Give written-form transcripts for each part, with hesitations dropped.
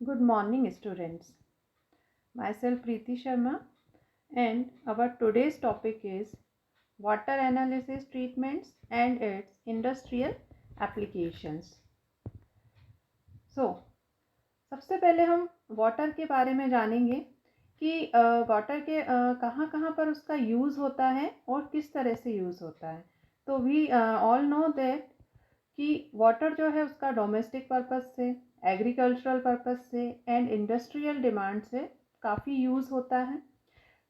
Good morning, students. Myself Preeti Sharma, and our today's topic is water analysis treatments and its industrial applications. So, सबसे पहले हम water के बारे में जानेंगे कि वाटर के कहाँ कहाँ पर उसका यूज़ होता है और किस तरह से यूज़ होता है. तो वी ऑल नो दैट कि वाटर जो है उसका डोमेस्टिक पर्पस से, एग्रीकल्चरल पर्पस से एंड इंडस्ट्रियल डिमांड से काफ़ी यूज़ होता है.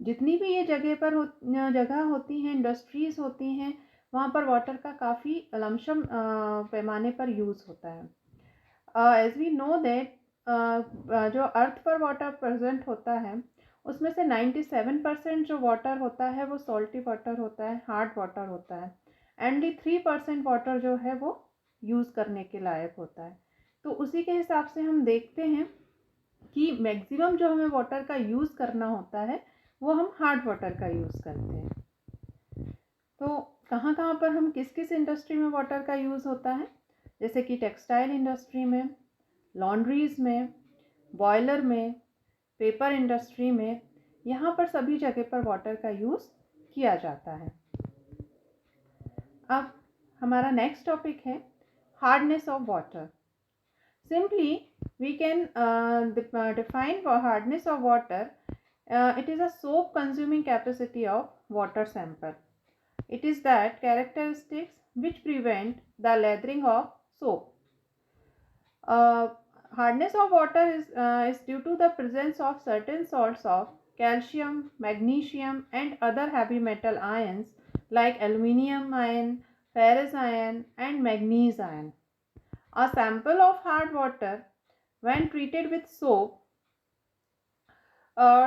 जितनी भी ये जगह होती हैं, इंडस्ट्रीज़ होती हैं, वहाँ पर वाटर का काफ़ी लमसम पैमाने पर यूज़ होता है. एज वी नो दैट जो अर्थ पर वाटर प्रेजेंट होता है उसमें से 97% जो वाटर होता है वो सॉल्टी वाटर होता है, हार्ड वाटर होता है. एंड 3% वाटर जो है वो यूज़ करने के लायक होता है. तो उसी के हिसाब से हम देखते हैं कि मैक्सिमम जो हमें वाटर का यूज़ करना होता है वो हम हार्ड वाटर का यूज़ करते हैं. तो कहाँ कहाँ पर हम किस किस इंडस्ट्री में वाटर का यूज़ होता है, जैसे कि टेक्सटाइल इंडस्ट्री में, लॉन्ड्रीज़ में, बॉयलर में, पेपर इंडस्ट्री में, यहाँ पर सभी जगह पर वाटर का यूज़ किया जाता है. अब हमारा नेक्स्ट टॉपिक है hardness of water. Simply we can define hardness of water. It is a soap consuming capacity of water sample. It is that characteristics which prevent the lathering of soap. Uh, Hardness of water is due to the presence of certain salts of calcium, magnesium, and other heavy metal ions like aluminium ion, ferrous ion, and manganese ion. A sample of hard water, when treated with soap,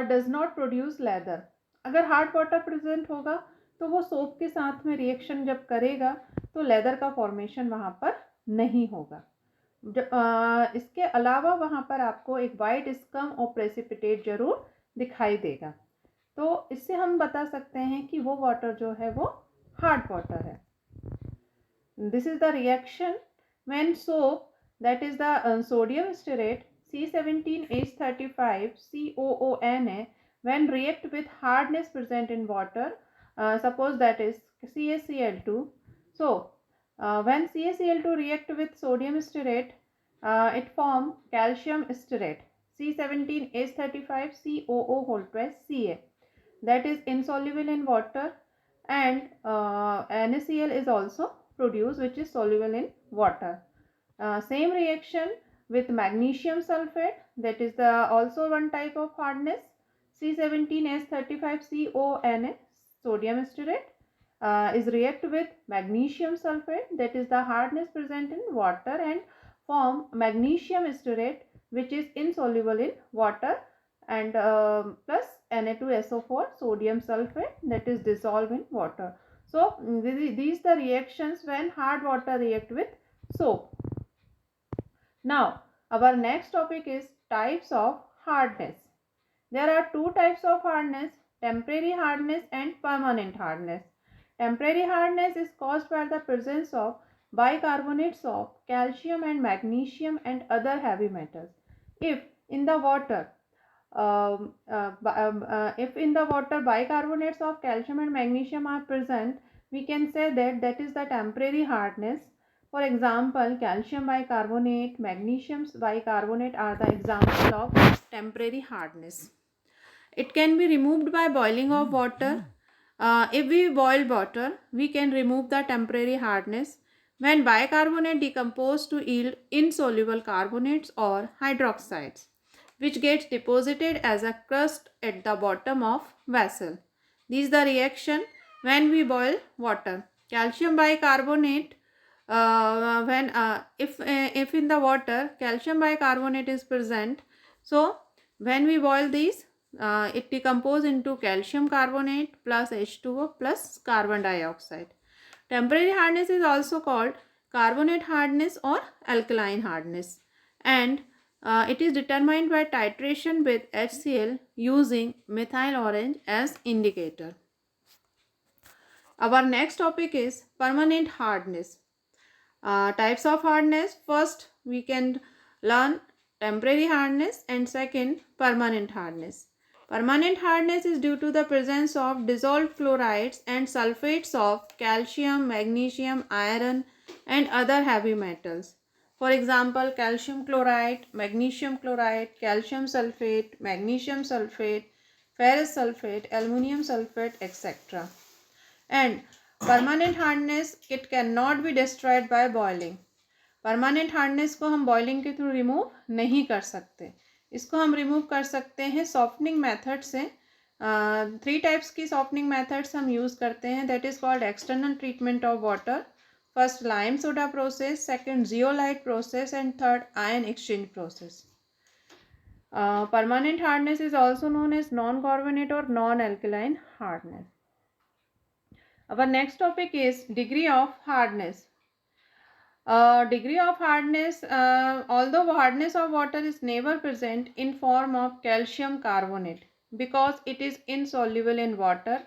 does not produce leather. अगर hard water present होगा तो वो soap के साथ में reaction जब करेगा तो लेदर का फॉर्मेशन वहाँ पर नहीं होगा. इसके अलावा वहाँ पर आपको एक वाइट स्कम और प्रेसिपिटेट जरूर दिखाई देगा. तो इससे हम बता सकते हैं कि वो वाटर जो है वो हार्ड वाटर है. This is the reaction when soap, that is the sodium stearate C17H35 COONA, when react with hardness present in water, suppose that is CaCl2. So when CaCl2 react with sodium stearate, it form calcium stearate C17H35 COO whole twice Ca, that is insoluble in water, and NaCl is also produced, which is soluble in water. Same reaction with magnesium sulfate, that is the also one type of hardness, C17H35CONA sodium stearate, is react with magnesium sulfate, that is the hardness present in water, and form magnesium stearate, which is insoluble in water, and plus Na2SO4 sodium sulfate, that is dissolved in water. So these the reactions when hard water react with soap. Now, our next topic is types of hardness. There are two types of hardness, temporary hardness and permanent hardness. Temporary hardness is caused by the presence of bicarbonates of calcium and magnesium and other heavy metals. If in the water, if in the water bicarbonates of calcium and magnesium are present, we can say that that is the temporary hardness. For example, calcium bicarbonate, magnesium bicarbonate are the example of temporary hardness. It can be removed by boiling of water. If we boil water, we can remove the temporary hardness. When bicarbonate decompose to yield insoluble carbonates or hydroxides, which gets deposited as a crust at the bottom of vessel. This is the reaction when we boil water. Calcium bicarbonate, when if in the water calcium bicarbonate is present, so when we boil these, it decompose into calcium carbonate plus H2O plus carbon dioxide. Temporary hardness is also called carbonate hardness or alkaline hardness, and it is determined by titration with HCl using methyl orange as indicator. Our next topic is permanent hardness. Types of hardness. First, we can learn temporary hardness, and second, permanent hardness. Permanent hardness is due to the presence of dissolved fluorides and sulfates of calcium, magnesium, iron, and other heavy metals. For example, calcium chloride, magnesium chloride, calcium sulfate, magnesium sulfate, ferrous sulfate, aluminum sulfate, etc. And permanent hardness, it cannot be destroyed by boiling. Permanent hardness को हम boiling के through remove नहीं कर सकते. इसको हम remove कर सकते हैं सॉफ्टनिंग मेथड से. 3 टाइप्स की सॉफ्टनिंग मेथड्स हम यूज़ करते हैं. That is called external treatment of water. First lime soda process, second zeolite process, and third ion exchange process. Permanent hardness is also known as non-carbonate or non-alkaline hardness. Our next topic is degree of hardness. Degree of hardness, although hardness of water is never present in form of calcium carbonate because it is insoluble in water,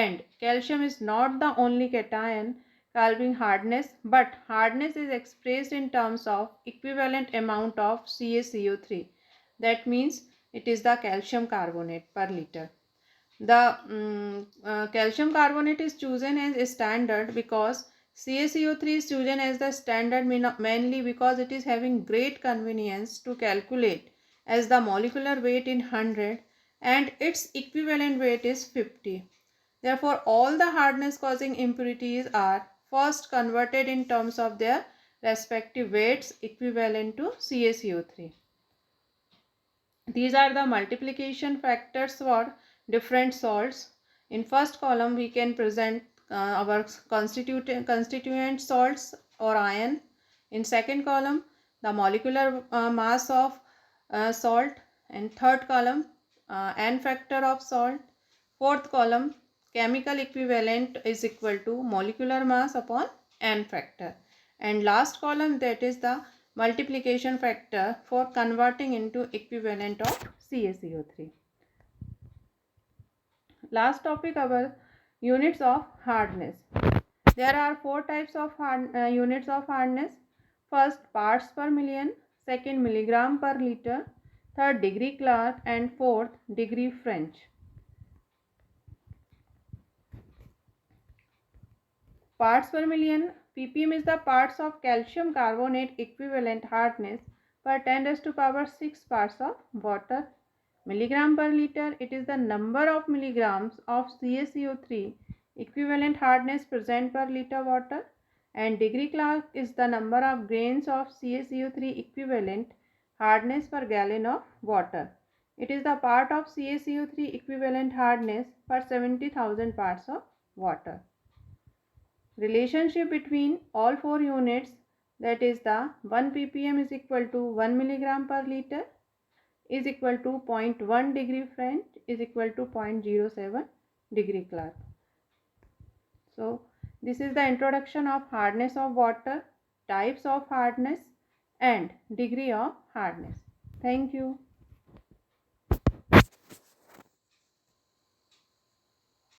and calcium is not the only cation causing hardness, but hardness is expressed in terms of equivalent amount of CaCO3. That means it is the calcium carbonate per liter. The calcium carbonate is chosen as a standard because CaCO3 is chosen as the standard mainly because it is having great convenience to calculate as the molecular weight in 100 and its equivalent weight is 50. Therefore, all the hardness causing impurities are first converted in terms of their respective weights equivalent to CaCO3. These are the multiplication factors for different salts. In first column, we can present our constituent salts or ion. In second column, the molecular mass of salt. And third column, N factor of salt. Fourth column, chemical equivalent is equal to molecular mass upon N factor. And last column, that is the multiplication factor for converting into equivalent of CaCO3. Last topic, our units of hardness. There are 4 types of units of hardness. First, parts per million. Second, milligram per liter. Third, degree Clark. And fourth, degree French. Parts per million. ppm is the parts of calcium carbonate equivalent hardness per 10 raised to power 6 parts of water. Milligram per liter, it is the number of milligrams of CaCO3 equivalent hardness present per liter water. And degree Clark is the number of grains of CaCO3 equivalent hardness per gallon of water. It is the part of CaCO3 equivalent hardness per 70,000 parts of water. Relationship between all 4 units, that is the 1 ppm is equal to 1 milligram per liter is equal to 0.1 degree French is equal to 0.07 degree Clark. So this is the introduction of hardness of water, types of hardness and degree of hardness. Thank you.